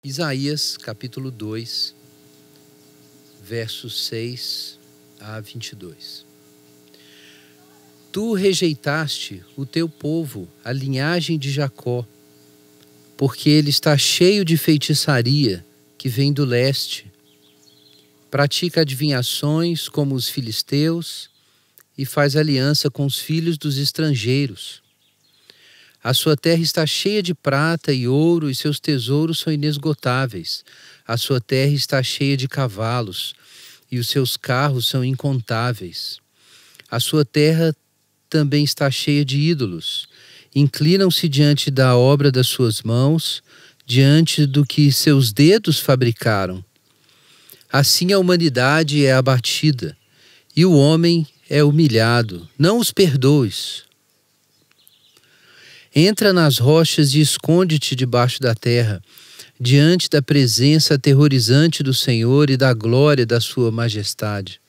Isaías capítulo 2, versos 6 a 22. Tu rejeitaste o teu povo, a linhagem de Jacó, porque ele está cheio de feitiçaria que vem do leste. Pratica adivinhações como os filisteus e faz aliança com os filhos dos estrangeiros. A sua terra está cheia de prata e ouro e seus tesouros são inesgotáveis. A sua terra está cheia de cavalos e os seus carros são incontáveis. A sua terra também está cheia de ídolos. Inclinam-se diante da obra das suas mãos, diante do que seus dedos fabricaram. Assim a humanidade é abatida e o homem é humilhado. Não os perdoes. Entra nas rochas e esconde-te debaixo da terra, diante da presença aterrorizante do Senhor e da glória da sua majestade.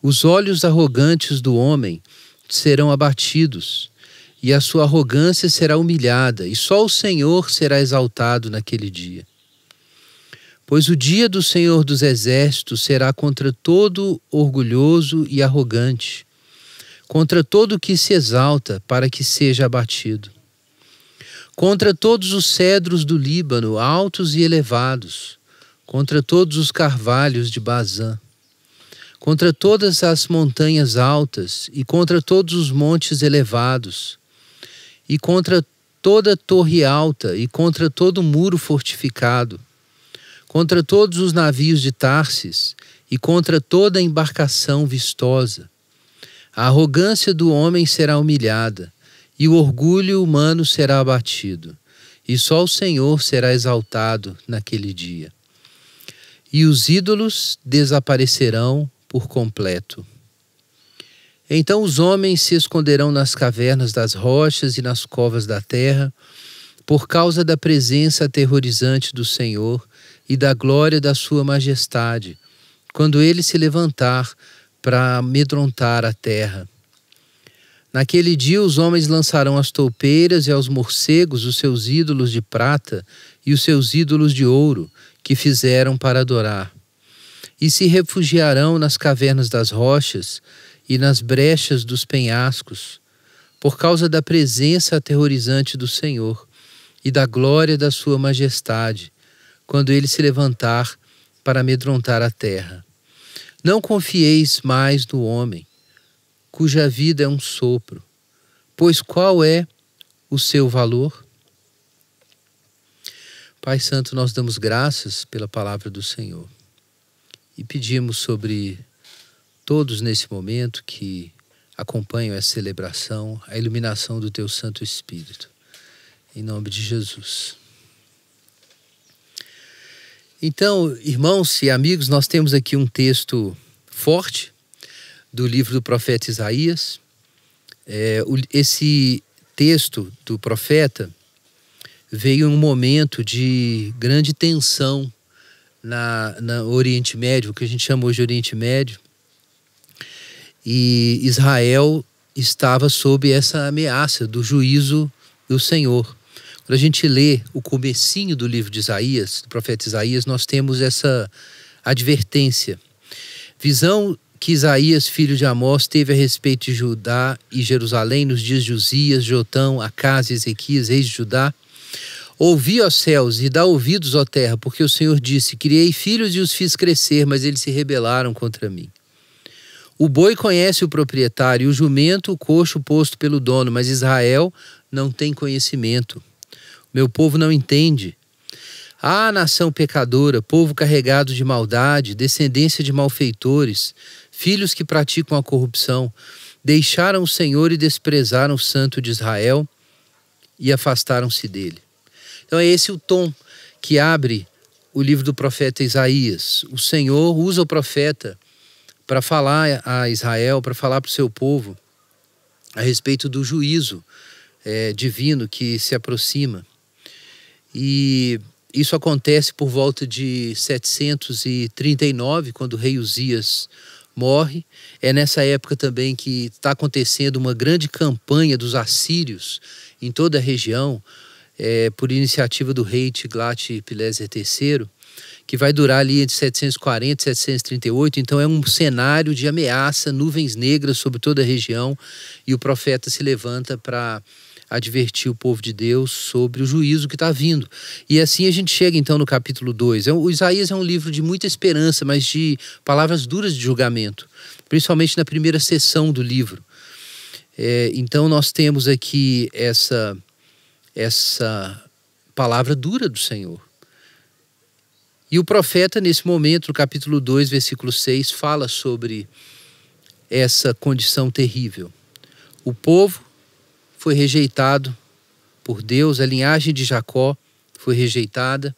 Os olhos arrogantes do homem serão abatidos, e a sua arrogância será humilhada, e só o Senhor será exaltado naquele dia. Pois o dia do Senhor dos Exércitos será contra todo orgulhoso e arrogante, contra todo o que se exalta para que seja abatido, contra todos os cedros do Líbano, altos e elevados, contra todos os carvalhos de Bazã, contra todas as montanhas altas e contra todos os montes elevados, e contra toda torre alta e contra todo muro fortificado, contra todos os navios de Tarsis e contra toda embarcação vistosa. A arrogância do homem será humilhada, e o orgulho humano será abatido, e só o Senhor será exaltado naquele dia. E os ídolos desaparecerão por completo. Então os homens se esconderão nas cavernas das rochas e nas covas da terra, por causa da presença aterrorizante do Senhor e da glória da sua majestade, quando ele se levantar para amedrontar a terra. Naquele dia os homens lançarão às toupeiras e aos morcegos os seus ídolos de prata e os seus ídolos de ouro que fizeram para adorar. E se refugiarão nas cavernas das rochas e nas brechas dos penhascos, por causa da presença aterrorizante do Senhor e da glória da sua majestade, quando ele se levantar para amedrontar a terra. Não confieis mais no homem, cuja vida é um sopro, pois qual é o seu valor? Pai Santo, nós damos graças pela palavra do Senhor e pedimos sobre todos nesse momento que acompanham essa celebração, a iluminação do Teu Santo Espírito. Em nome de Jesus. Então, irmãos e amigos, nós temos aqui um texto forte do livro do profeta Isaías. Esse texto do profeta veio em um momento de grande tensão no Oriente Médio, o que a gente chama hoje de Oriente Médio, e Israel estava sob essa ameaça do juízo do Senhor. Quando a gente lê o comecinho do livro de Isaías, do profeta Isaías, nós temos essa advertência. Visão que Isaías, filho de Amós, teve a respeito de Judá e Jerusalém nos dias de Uzias, Jotão, Acás e Ezequias, reis de Judá. Ouvi, ó céus, e dá ouvidos, ó terra, porque o Senhor disse, criei filhos e os fiz crescer, mas eles se rebelaram contra mim. O boi conhece o proprietário, e o jumento o coxo posto pelo dono, mas Israel não tem conhecimento. Meu povo não entende. Ah, nação pecadora, povo carregado de maldade, descendência de malfeitores, filhos que praticam a corrupção, deixaram o Senhor e desprezaram o Santo de Israel e afastaram-se dele. Então é esse o tom que abre o livro do profeta Isaías. O Senhor usa o profeta para falar a Israel, para falar para o seu povo a respeito do juízo divino que se aproxima. E isso acontece por volta de 739, quando o rei Uzias morre. É nessa época também que está acontecendo uma grande campanha dos assírios em toda a região. por iniciativa do rei Tiglat-Pileser III, que vai durar ali entre 740 e 738. Então é um cenário de ameaça, nuvens negras sobre toda a região, e o profeta se levanta para advertir o povo de Deus sobre o juízo que está vindo. E assim a gente chega então no capítulo 2. O Isaías é um livro de muita esperança, mas de palavras duras de julgamento, principalmente na primeira seção do livro. Então nós temos aqui essa palavra dura do Senhor. E o profeta, nesse momento, no capítulo 2, versículo 6, fala sobre essa condição terrível. O povo foi rejeitado por Deus, a linhagem de Jacó foi rejeitada,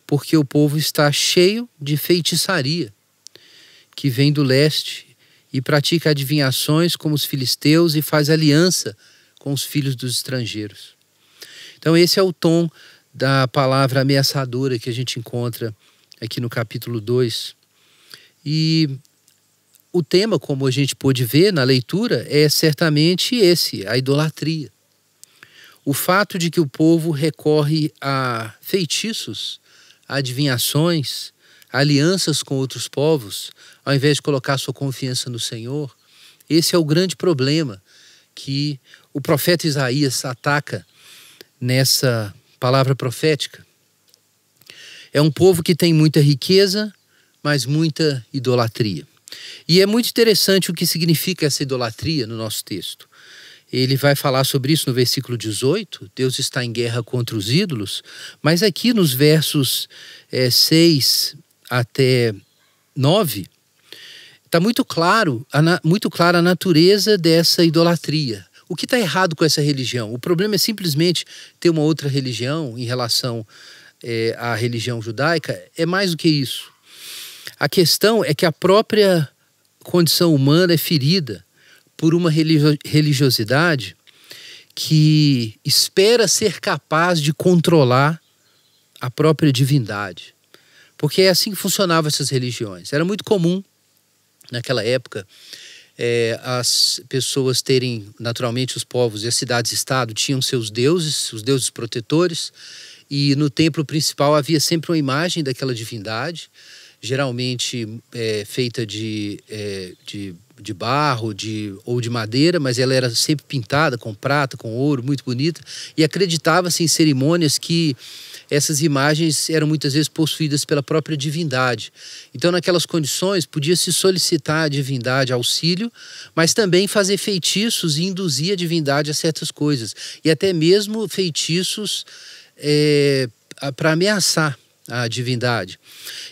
porque o povo está cheio de feitiçaria, que vem do leste e pratica adivinhações como os filisteus e faz aliança com os filhos dos estrangeiros. Então esse é o tom da palavra ameaçadora que a gente encontra aqui no capítulo 2. E o tema, como a gente pôde ver na leitura, é certamente esse, a idolatria. O fato de que o povo recorre a feitiços, a adivinhações, a alianças com outros povos, ao invés de colocar sua confiança no Senhor, esse é o grande problema que o profeta Isaías ataca nessa palavra profética. É um povo que tem muita riqueza, mas muita idolatria. E é muito interessante o que significa essa idolatria no nosso texto. Ele vai falar sobre isso no versículo 18, Deus está em guerra contra os ídolos, mas aqui nos versos 6 até 9, está muito clara a natureza dessa idolatria. O que está errado com essa religião? O problema é simplesmente ter uma outra religião em relação à religião judaica? É mais do que isso. A questão é que a própria condição humana é ferida por uma religiosidade que espera ser capaz de controlar a própria divindade. Porque é assim que funcionavam essas religiões. Era muito comum, naquela época, as pessoas terem, naturalmente os povos e as cidades-estado tinham seus deuses, os deuses protetores, e no templo principal havia sempre uma imagem daquela divindade, geralmente feita de barro ou de madeira, mas ela era sempre pintada com prata, com ouro, muito bonita, e acreditava-se em cerimônias que essas imagens eram muitas vezes possuídas pela própria divindade. Então, naquelas condições, podia-se solicitar à divindade auxílio, mas também fazer feitiços e induzir a divindade a certas coisas. E até mesmo feitiços para ameaçar a divindade.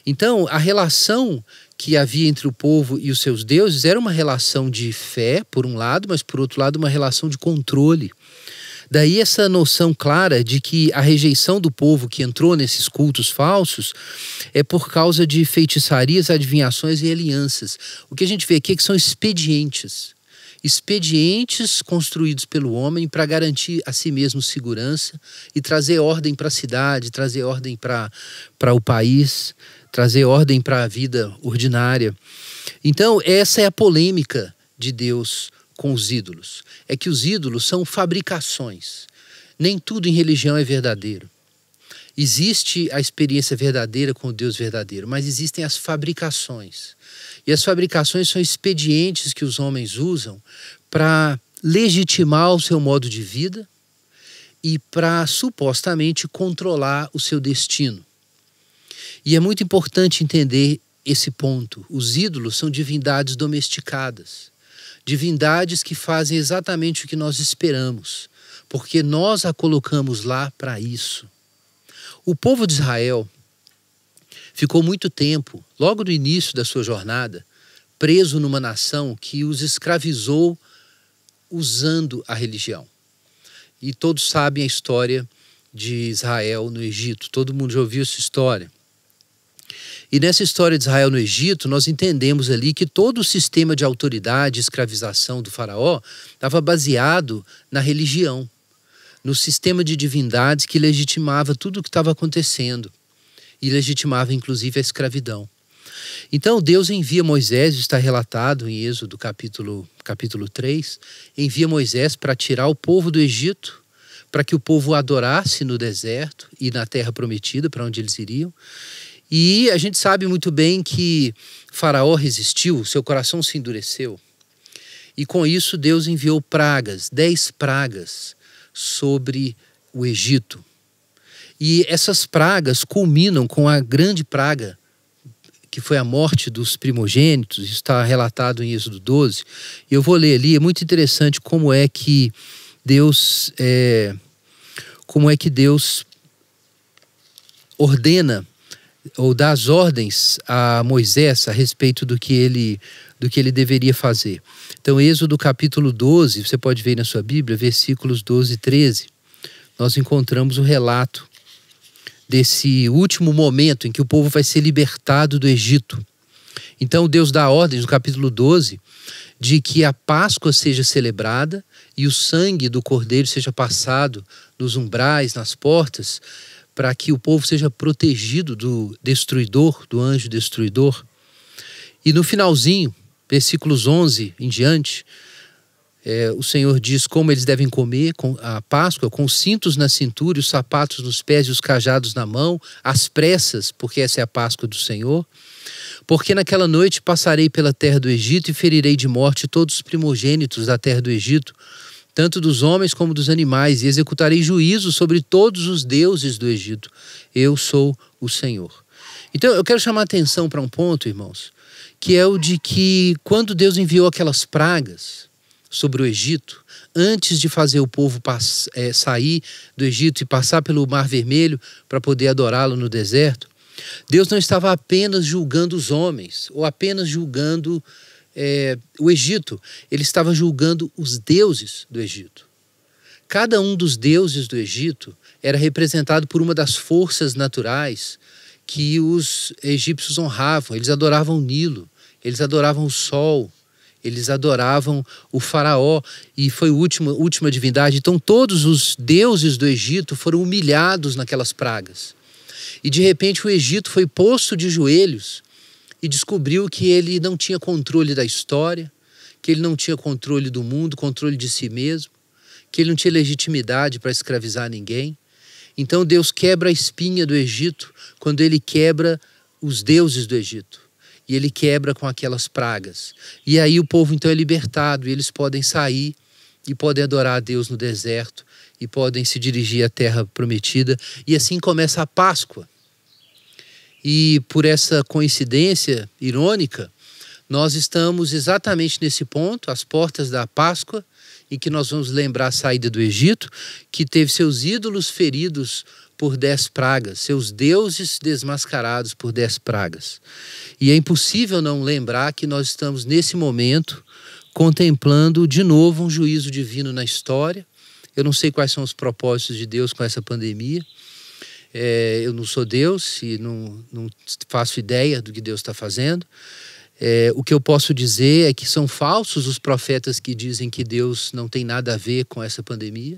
Então, a relação que havia entre o povo e os seus deuses era uma relação de fé, por um lado, mas, por outro lado, uma relação de controle. Daí essa noção clara de que a rejeição do povo que entrou nesses cultos falsos é por causa de feitiçarias, adivinhações e alianças. O que a gente vê aqui é que são expedientes. Expedientes construídos pelo homem para garantir a si mesmo segurança e trazer ordem para a cidade, trazer ordem para o país, trazer ordem para a vida ordinária. Então, essa é a polêmica de Deus com os ídolos. É que os ídolos são fabricações. Nem tudo em religião é verdadeiro. Existe a experiência verdadeira com o Deus verdadeiro, mas existem as fabricações. E as fabricações são expedientes que os homens usam para legitimar o seu modo de vida e para supostamente controlar o seu destino. E é muito importante entender esse ponto. Os ídolos são divindades domesticadas. Divindades que fazem exatamente o que nós esperamos, porque nós a colocamos lá para isso. O povo de Israel ficou muito tempo, logo no início da sua jornada, preso numa nação que os escravizou usando a religião. E todos sabem a história de Israel no Egito, todo mundo já ouviu essa história. E nessa história de Israel no Egito, nós entendemos ali que todo o sistema de autoridade e escravização do faraó estava baseado na religião, no sistema de divindades que legitimava tudo o que estava acontecendo e legitimava inclusive a escravidão. Então Deus envia Moisés, está relatado em Êxodo capítulo 3, envia Moisés para tirar o povo do Egito, para que o povo adorasse no deserto e na terra prometida, para onde eles iriam. E a gente sabe muito bem que Faraó resistiu, seu coração se endureceu. E com isso Deus enviou pragas, 10 pragas sobre o Egito. E essas pragas culminam com a grande praga, que foi a morte dos primogênitos. Isso está relatado em Êxodo 12. E eu vou ler ali, é muito interessante como é que Deus ordena ou dá as ordens a Moisés a respeito do que ele deveria fazer. Então, Êxodo capítulo 12, você pode ver na sua Bíblia, versículos 12 e 13, nós encontramos o relato desse último momento em que o povo vai ser libertado do Egito. Então Deus dá ordens no capítulo 12 de que a Páscoa seja celebrada e o sangue do cordeiro seja passado nos umbrais, nas portas, para que o povo seja protegido do destruidor, do anjo destruidor. E no finalzinho, versículos 11 em diante, o Senhor diz como eles devem comer a Páscoa, com os cintos na cintura, os sapatos nos pés e os cajados na mão, às pressas, porque essa é a Páscoa do Senhor. Porque naquela noite passarei pela terra do Egito e ferirei de morte todos os primogênitos da terra do Egito, tanto dos homens como dos animais, e executarei juízo sobre todos os deuses do Egito. Eu sou o Senhor. Então eu quero chamar a atenção para um ponto, irmãos, que é o de que quando Deus enviou aquelas pragas sobre o Egito, antes de fazer o povo sair do Egito e passar pelo Mar Vermelho para poder adorá-lo no deserto, Deus não estava apenas julgando os homens ou apenas julgando o Egito. Ele estava julgando os deuses do Egito. Cada um dos deuses do Egito era representado por uma das forças naturais que os egípcios honravam. Eles adoravam o Nilo, eles adoravam o sol, eles adoravam o faraó, e foi a última divindade. Então todos os deuses do Egito foram humilhados naquelas pragas. E de repente o Egito foi posto de joelhos e descobriu que ele não tinha controle da história, que ele não tinha controle do mundo, controle de si mesmo, que ele não tinha legitimidade para escravizar ninguém. Então Deus quebra a espinha do Egito quando ele quebra os deuses do Egito. E ele quebra com aquelas pragas. E aí o povo então é libertado e eles podem sair e podem adorar a Deus no deserto e podem se dirigir à terra prometida. E assim começa a Páscoa. E por essa coincidência irônica, nós estamos exatamente nesse ponto, às portas da Páscoa, em que nós vamos lembrar a saída do Egito, que teve seus ídolos feridos por 10 pragas, seus deuses desmascarados por 10 pragas. E é impossível não lembrar que nós estamos nesse momento contemplando de novo um juízo divino na história. Eu não sei quais são os propósitos de Deus com essa pandemia. Eu não sou Deus e não faço ideia do que Deus está fazendo. O que eu posso dizer é que são falsos os profetas que dizem que Deus não tem nada a ver com essa pandemia.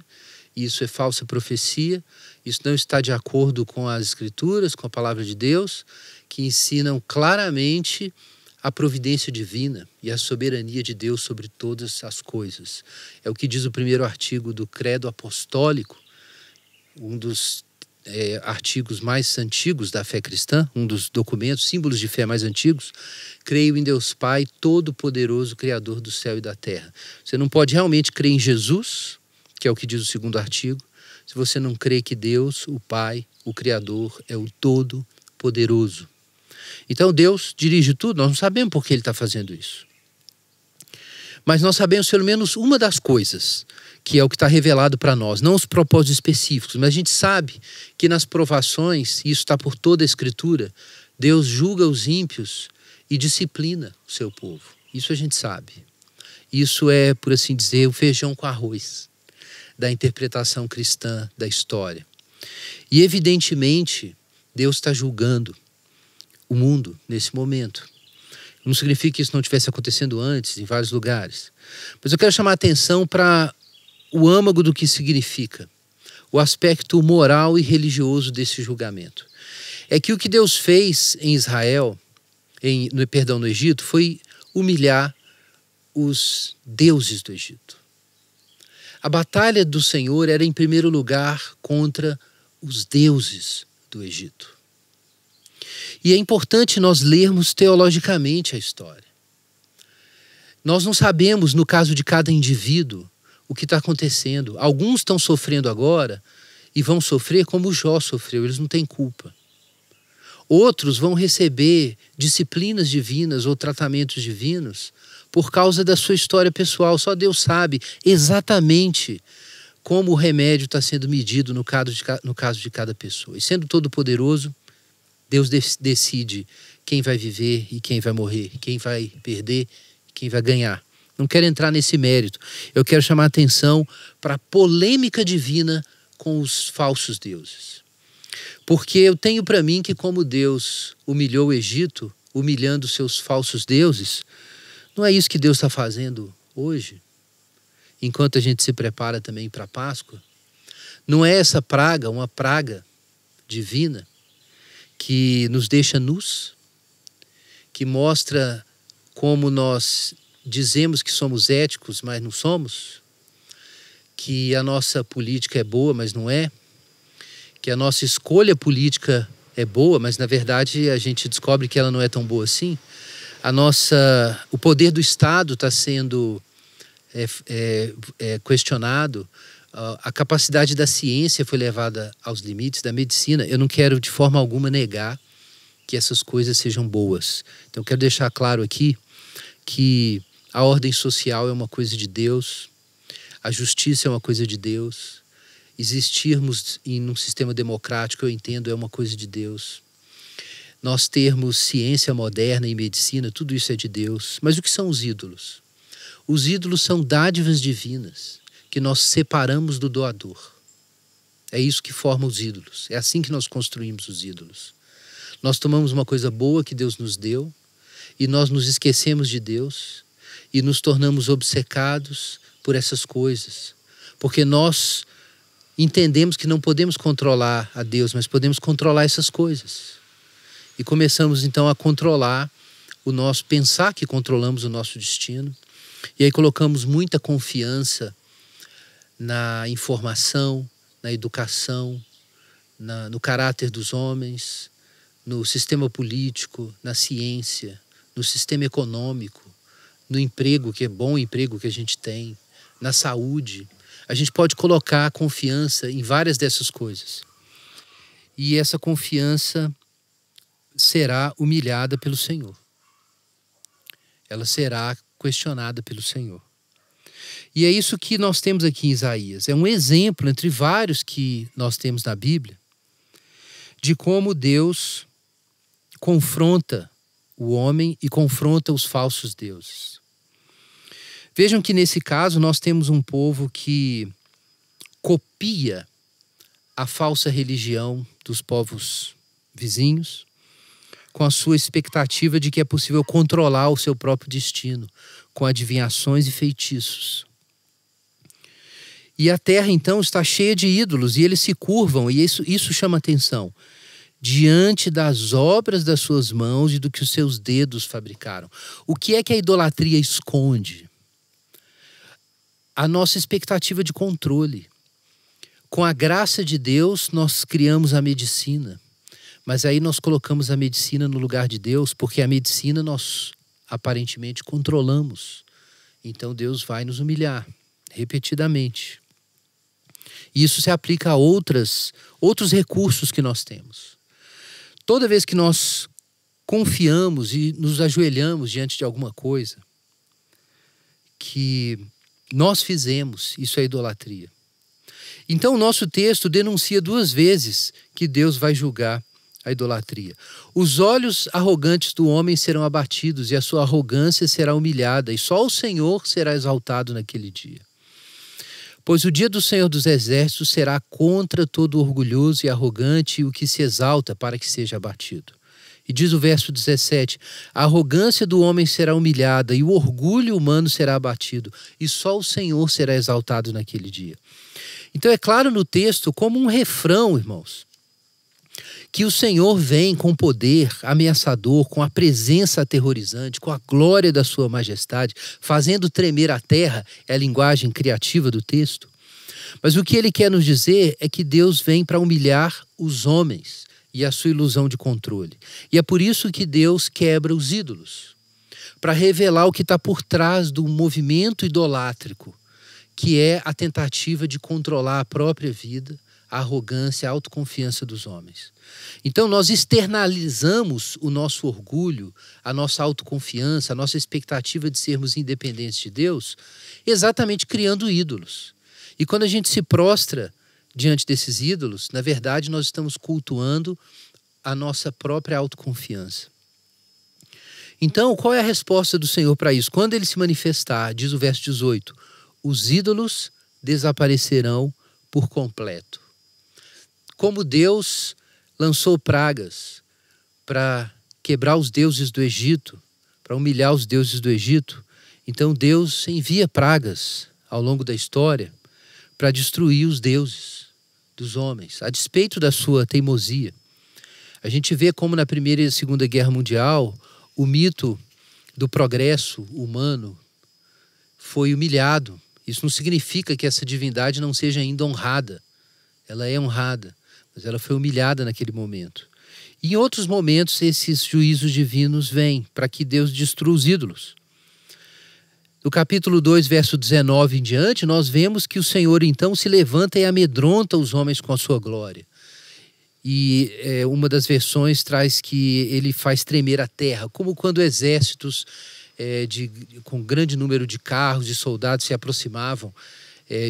Isso é falsa profecia. Isso não está de acordo com as Escrituras, com a palavra de Deus, que ensinam claramente a providência divina e a soberania de Deus sobre todas as coisas. É o que diz o primeiro artigo do Credo Apostólico, um dos artigos mais antigos da fé cristã, um dos documentos, símbolos de fé mais antigos. Creio em Deus Pai, Todo-Poderoso, Criador do céu e da terra. Você não pode realmente crer em Jesus, que é o que diz o segundo artigo, se você não crê que Deus, o Pai, o Criador, é o Todo-Poderoso. Então Deus dirige tudo, nós não sabemos por que Ele está fazendo isso. Mas nós sabemos pelo menos uma das coisas, que é o que está revelado para nós, não os propósitos específicos, mas a gente sabe que nas provações, e isso está por toda a Escritura, Deus julga os ímpios e disciplina o seu povo. Isso a gente sabe. Isso é, por assim dizer, o feijão com arroz da interpretação cristã da história. E evidentemente, Deus está julgando o mundo nesse momento. Não significa que isso não estivesse acontecendo antes, em vários lugares. Mas eu quero chamar a atenção para o âmago do que significa, o aspecto moral e religioso desse julgamento. É que o que Deus fez em Israel, no Egito, foi humilhar os deuses do Egito. A batalha do Senhor era, em primeiro lugar, contra os deuses do Egito. E é importante nós lermos teologicamente a história. Nós não sabemos, no caso de cada indivíduo, o que está acontecendo. Alguns estão sofrendo agora e vão sofrer como Jó sofreu, eles não têm culpa. Outros vão receber disciplinas divinas ou tratamentos divinos por causa da sua história pessoal. Só Deus sabe exatamente como o remédio está sendo medido no caso de cada pessoa. E sendo todo-poderoso, Deus decide quem vai viver e quem vai morrer, quem vai perder e quem vai ganhar. Não quero entrar nesse mérito. Eu quero chamar a atenção para a polêmica divina com os falsos deuses. Porque eu tenho para mim que, como Deus humilhou o Egito, humilhando seus falsos deuses, não é isso que Deus está fazendo hoje, enquanto a gente se prepara também para a Páscoa? Não é essa praga uma praga divina que nos deixa nus, que mostra como nós dizemos que somos éticos, mas não somos, que a nossa política é boa, mas não é, que a nossa escolha política é boa, mas na verdade a gente descobre que ela não é tão boa assim. O poder do Estado está sendo questionado, a capacidade da ciência foi levada aos limites, da medicina. Eu não quero de forma alguma negar que essas coisas sejam boas. Então eu quero deixar claro aqui que a ordem social é uma coisa de Deus, a justiça é uma coisa de Deus, existirmos em um sistema democrático, eu entendo, é uma coisa de Deus. Nós termos ciência moderna e medicina, tudo isso é de Deus. Mas o que são os ídolos? Os ídolos são dádivas divinas que nós separamos do doador. É isso que forma os ídolos. É assim que nós construímos os ídolos. Nós tomamos uma coisa boa que Deus nos deu e nós nos esquecemos de Deus e nos tornamos obcecados por essas coisas. Porque nós entendemos que não podemos controlar a Deus, mas podemos controlar essas coisas. E começamos então a controlar pensar que controlamos o nosso destino. E aí colocamos muita confiança na informação, na educação, no caráter dos homens, no sistema político, na ciência, no sistema econômico, no emprego, que é bom o emprego que a gente tem, na saúde. A gente pode colocar confiança em várias dessas coisas. E essa confiança será humilhada pelo Senhor. Ela será questionada pelo Senhor. E é isso que nós temos aqui em Isaías. É um exemplo entre vários que nós temos na Bíblia de como Deus confronta o homem e confronta os falsos deuses. Vejam que nesse caso nós temos um povo que copia a falsa religião dos povos vizinhos, com a sua expectativa de que é possível controlar o seu próprio destino, com adivinhações e feitiços. E a terra então está cheia de ídolos e eles se curvam, e isso chama atenção, diante das obras das suas mãos e do que os seus dedos fabricaram. O que é que a idolatria esconde? A nossa expectativa de controle. Com a graça de Deus, nós criamos a medicina. Mas aí nós colocamos a medicina no lugar de Deus, porque a medicina nós aparentemente controlamos. Então Deus vai nos humilhar repetidamente. E isso se aplica a outros recursos que nós temos. Toda vez que nós confiamos e nos ajoelhamos diante de alguma coisa que nós fizemos, isso é idolatria. Então o nosso texto denuncia duas vezes que Deus vai julgar a idolatria. Os olhos arrogantes do homem serão abatidos e a sua arrogância será humilhada, e só o Senhor será exaltado naquele dia. Pois o dia do Senhor dos Exércitos será contra todo orgulhoso e arrogante e o que se exalta para que seja abatido. E diz o verso 17, a arrogância do homem será humilhada e o orgulho humano será abatido, e só o Senhor será exaltado naquele dia. Então é claro no texto, como um refrão, irmãos, que o Senhor vem com poder ameaçador, com a presença aterrorizante, com a glória da sua majestade, fazendo tremer a terra, é a linguagem criativa do texto. Mas o que ele quer nos dizer é que Deus vem para humilhar os homens e a sua ilusão de controle. E é por isso que Deus quebra os ídolos, para revelar o que está por trás do movimento idolátrico, que é a tentativa de controlar a própria vida, a arrogância, a autoconfiança dos homens. Então nós externalizamos o nosso orgulho, a nossa autoconfiança, a nossa expectativa de sermos independentes de Deus, exatamente criando ídolos. E quando a gente se prostra diante desses ídolos, na verdade nós estamos cultuando a nossa própria autoconfiança. Então, qual é a resposta do Senhor para isso? Quando ele se manifestar, diz o verso 18, os ídolos desaparecerão por completo. Como Deus lançou pragas para quebrar os deuses do Egito, para humilhar os deuses do Egito, então Deus envia pragas ao longo da história para destruir os deuses dos homens, a despeito da sua teimosia. A gente vê como na Primeira e Segunda Guerra Mundial, o mito do progresso humano foi humilhado. Isso não significa que essa divindade não seja ainda honrada. Ela é honrada, mas ela foi humilhada naquele momento. E em outros momentos, esses juízos divinos vêm para que Deus destrua os ídolos. No capítulo 2, verso 19 em diante, nós vemos que o Senhor então se levanta e amedronta os homens com a sua glória. E uma das versões traz que ele faz tremer a terra, como quando exércitos com grande número de carros e soldados se aproximavam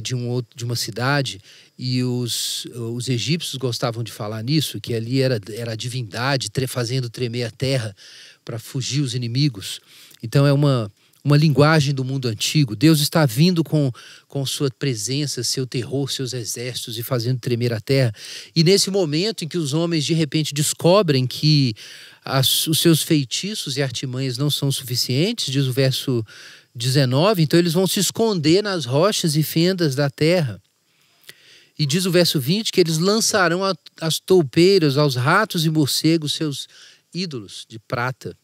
de uma cidade, e os egípcios gostavam de falar nisso, que ali era a divindade fazendo tremer a terra para fugir os inimigos. Então é uma linguagem do mundo antigo. Deus está vindo com sua presença, seu terror, seus exércitos e fazendo tremer a terra. E nesse momento em que os homens de repente descobrem que os seus feitiços e artimanhas não são suficientes, diz o verso 19, então eles vão se esconder nas rochas e fendas da terra. E diz o verso 20 que eles lançarão às toupeiras, aos ratos e morcegos, seus ídolos de prata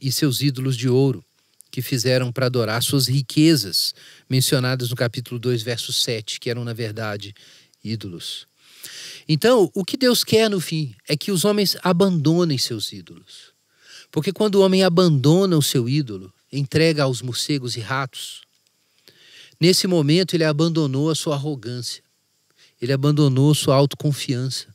e seus ídolos de ouro, que fizeram para adorar suas riquezas, mencionadas no capítulo 2, verso 7, que eram, na verdade, ídolos. Então, o que Deus quer no fim é que os homens abandonem seus ídolos. Porque quando o homem abandona o seu ídolo, entrega aos morcegos e ratos, nesse momento ele abandonou a sua arrogância, ele abandonou sua autoconfiança.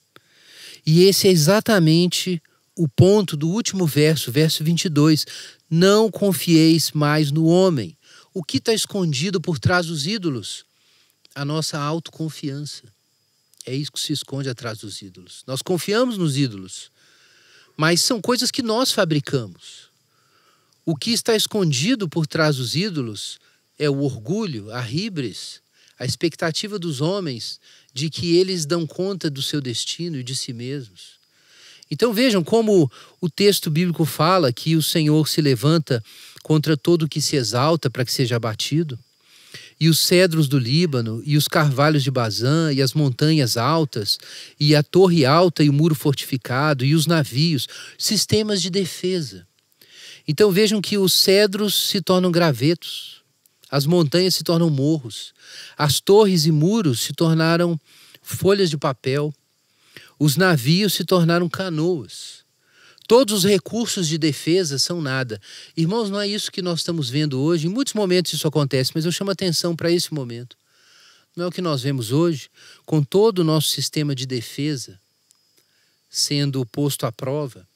E esse é exatamente o ponto do último verso, verso 22. Não confieis mais no homem. O que está escondido por trás dos ídolos? A nossa autoconfiança. É isso que se esconde atrás dos ídolos. Nós confiamos nos ídolos, mas são coisas que nós fabricamos. O que está escondido por trás dos ídolos é o orgulho, a híbris, a expectativa dos homens de que eles dão conta do seu destino e de si mesmos. Então vejam como o texto bíblico fala que o Senhor se levanta contra todo o que se exalta para que seja abatido. E os cedros do Líbano, e os carvalhos de Bazã, e as montanhas altas, e a torre alta e o muro fortificado, e os navios, sistemas de defesa. Então vejam que os cedros se tornam gravetos, as montanhas se tornam morros, as torres e muros se tornaram folhas de papel, os navios se tornaram canoas. Todos os recursos de defesa são nada. Irmãos, não é isso que nós estamos vendo hoje. Em muitos momentos isso acontece, mas eu chamo atenção para esse momento. Não é o que nós vemos hoje, com todo o nosso sistema de defesa sendo posto à prova,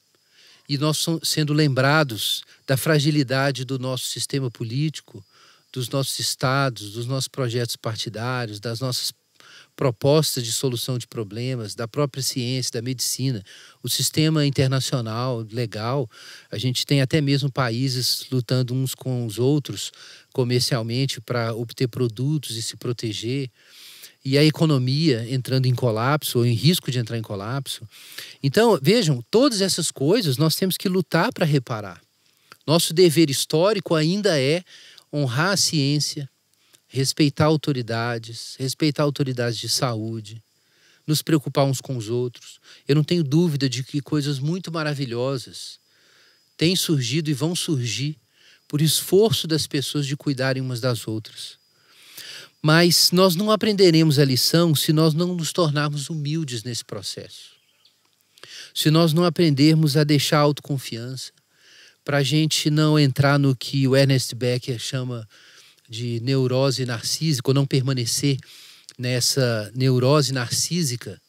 e nós sendo lembrados da fragilidade do nosso sistema político, dos nossos estados, dos nossos projetos partidários, das nossas propostas de solução de problemas, da própria ciência, da medicina, o sistema internacional, legal. A gente tem até mesmo países lutando uns com os outros comercialmente para obter produtos e se proteger. E a economia entrando em colapso ou em risco de entrar em colapso. Então, vejam, todas essas coisas nós temos que lutar para reparar. Nosso dever histórico ainda é honrar a ciência, respeitar autoridades de saúde, nos preocupar uns com os outros. Eu não tenho dúvida de que coisas muito maravilhosas têm surgido e vão surgir por esforço das pessoas de cuidarem umas das outras. Mas nós não aprenderemos a lição se nós não nos tornarmos humildes nesse processo. Se nós não aprendermos a deixar a autoconfiança, para a gente não entrar no que o Ernest Becker chama de neurose narcísica, ou não permanecer nessa neurose narcísica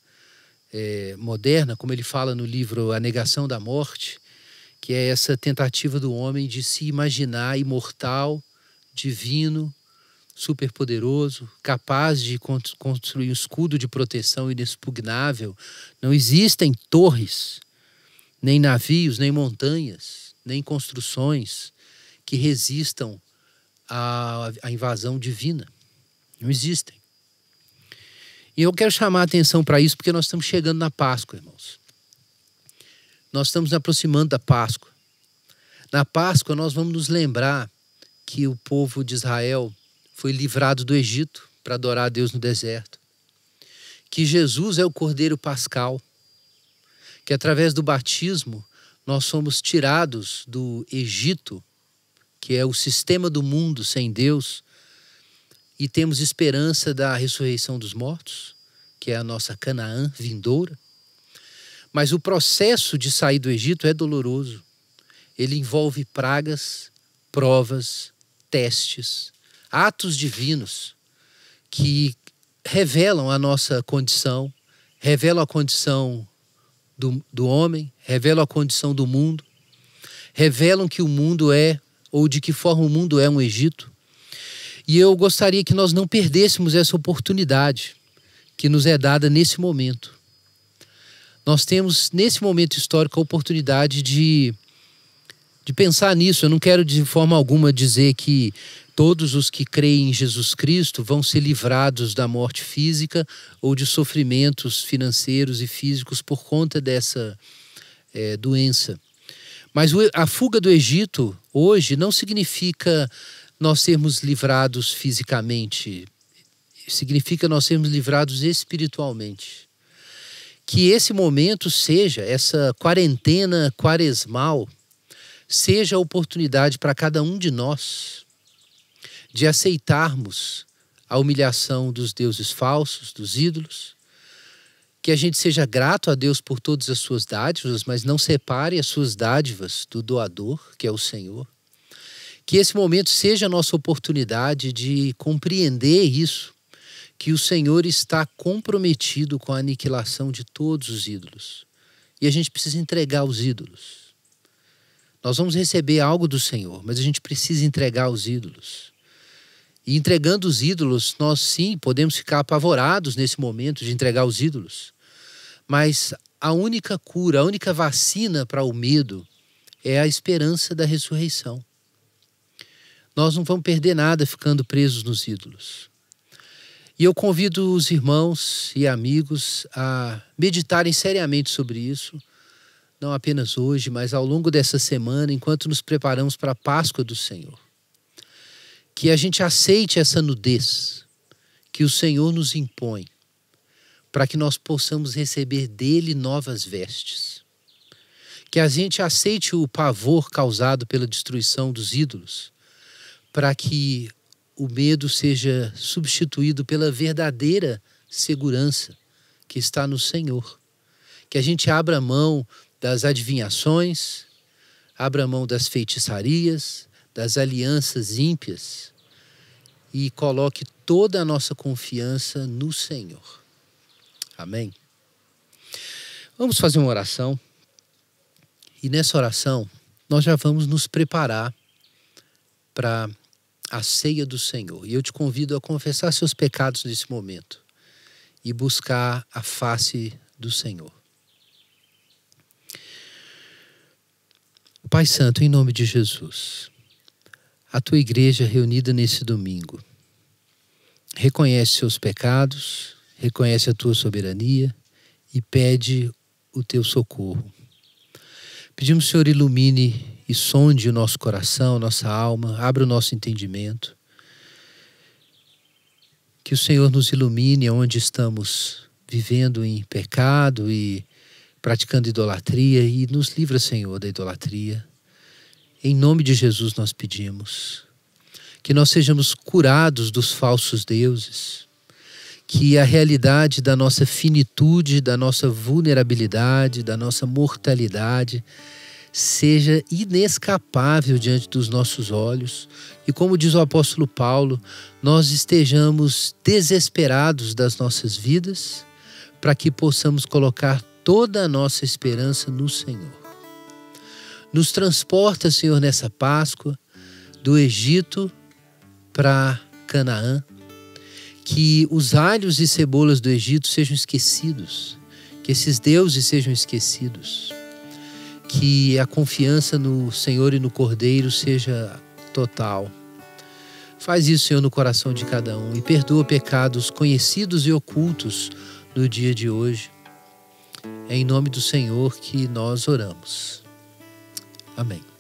moderna, como ele fala no livro A Negação da Morte, que é essa tentativa do homem de se imaginar imortal, divino, superpoderoso, capaz de construir um escudo de proteção inexpugnável. Não existem torres, nem navios, nem montanhas, nem construções que resistam à invasão divina. Não existem. E eu quero chamar a atenção para isso porque nós estamos chegando na Páscoa, irmãos. Nós estamos nos aproximando da Páscoa. Na Páscoa nós vamos nos lembrar que o povo de Israel foi livrado do Egito para adorar a Deus no deserto. Que Jesus é o Cordeiro Pascal. Que através do batismo nós somos tirados do Egito, que é o sistema do mundo sem Deus, e temos esperança da ressurreição dos mortos, que é a nossa Canaã vindoura. Mas o processo de sair do Egito é doloroso. Ele envolve pragas, provas, testes, atos divinos que revelam a nossa condição, revelam a condição do homem, revelam a condição do mundo, revelam que o mundo é, ou de que forma o mundo é um Egito. E eu gostaria que nós não perdêssemos essa oportunidade que nos é dada nesse momento. Nós temos, nesse momento histórico, a oportunidade de pensar nisso. Eu não quero de forma alguma dizer que todos os que creem em Jesus Cristo vão ser livrados da morte física ou de sofrimentos financeiros e físicos por conta dessa doença. Mas a fuga do Egito hoje não significa nós sermos livrados fisicamente, significa nós sermos livrados espiritualmente. Que esse momento seja, essa quarentena quaresmal, seja a oportunidade para cada um de nós de aceitarmos a humilhação dos deuses falsos, dos ídolos, que a gente seja grato a Deus por todas as suas dádivas, mas não separe as suas dádivas do doador, que é o Senhor. Que esse momento seja a nossa oportunidade de compreender isso, que o Senhor está comprometido com a aniquilação de todos os ídolos. E a gente precisa entregar os ídolos. Nós vamos receber algo do Senhor, mas a gente precisa entregar os ídolos. E entregando os ídolos, nós sim podemos ficar apavorados nesse momento de entregar os ídolos. Mas a única cura, a única vacina para o medo é a esperança da ressurreição. Nós não vamos perder nada ficando presos nos ídolos. E eu convido os irmãos e amigos a meditarem seriamente sobre isso, não apenas hoje, mas ao longo dessa semana, enquanto nos preparamos para a Páscoa do Senhor. Que a gente aceite essa nudez que o Senhor nos impõe, para que nós possamos receber dele novas vestes. Que a gente aceite o pavor causado pela destruição dos ídolos, para que o medo seja substituído pela verdadeira segurança que está no Senhor. Que a gente abra mão das adivinhações, abra mão das feitiçarias, das alianças ímpias e coloque toda a nossa confiança no Senhor. Amém? Vamos fazer uma oração. E nessa oração, nós já vamos nos preparar para a ceia do Senhor. E eu te convido a confessar seus pecados nesse momento e buscar a face do Senhor. Pai Santo, em nome de Jesus, a tua igreja reunida nesse domingo reconhece seus pecados, reconhece a tua soberania e pede o teu socorro. Pedimos, Senhor, ilumine e sonde o nosso coração, nossa alma, abra o nosso entendimento. Que o Senhor nos ilumine onde estamos vivendo em pecado e praticando idolatria e nos livra, Senhor, da idolatria. Em nome de Jesus nós pedimos. que nós sejamos curados dos falsos deuses, que a realidade da nossa finitude, da nossa vulnerabilidade, da nossa mortalidade seja inescapável diante dos nossos olhos e, como diz o apóstolo Paulo, nós estejamos desesperados das nossas vidas para que possamos colocar toda a nossa esperança no Senhor. Nos transporta, Senhor, nessa Páscoa, do Egito para Canaã, que os alhos e cebolas do Egito sejam esquecidos, que esses deuses sejam esquecidos, que a confiança no Senhor e no Cordeiro seja total. Faz isso, Senhor, no coração de cada um e perdoa pecados conhecidos e ocultos no dia de hoje. É em nome do Senhor que nós oramos. Amém.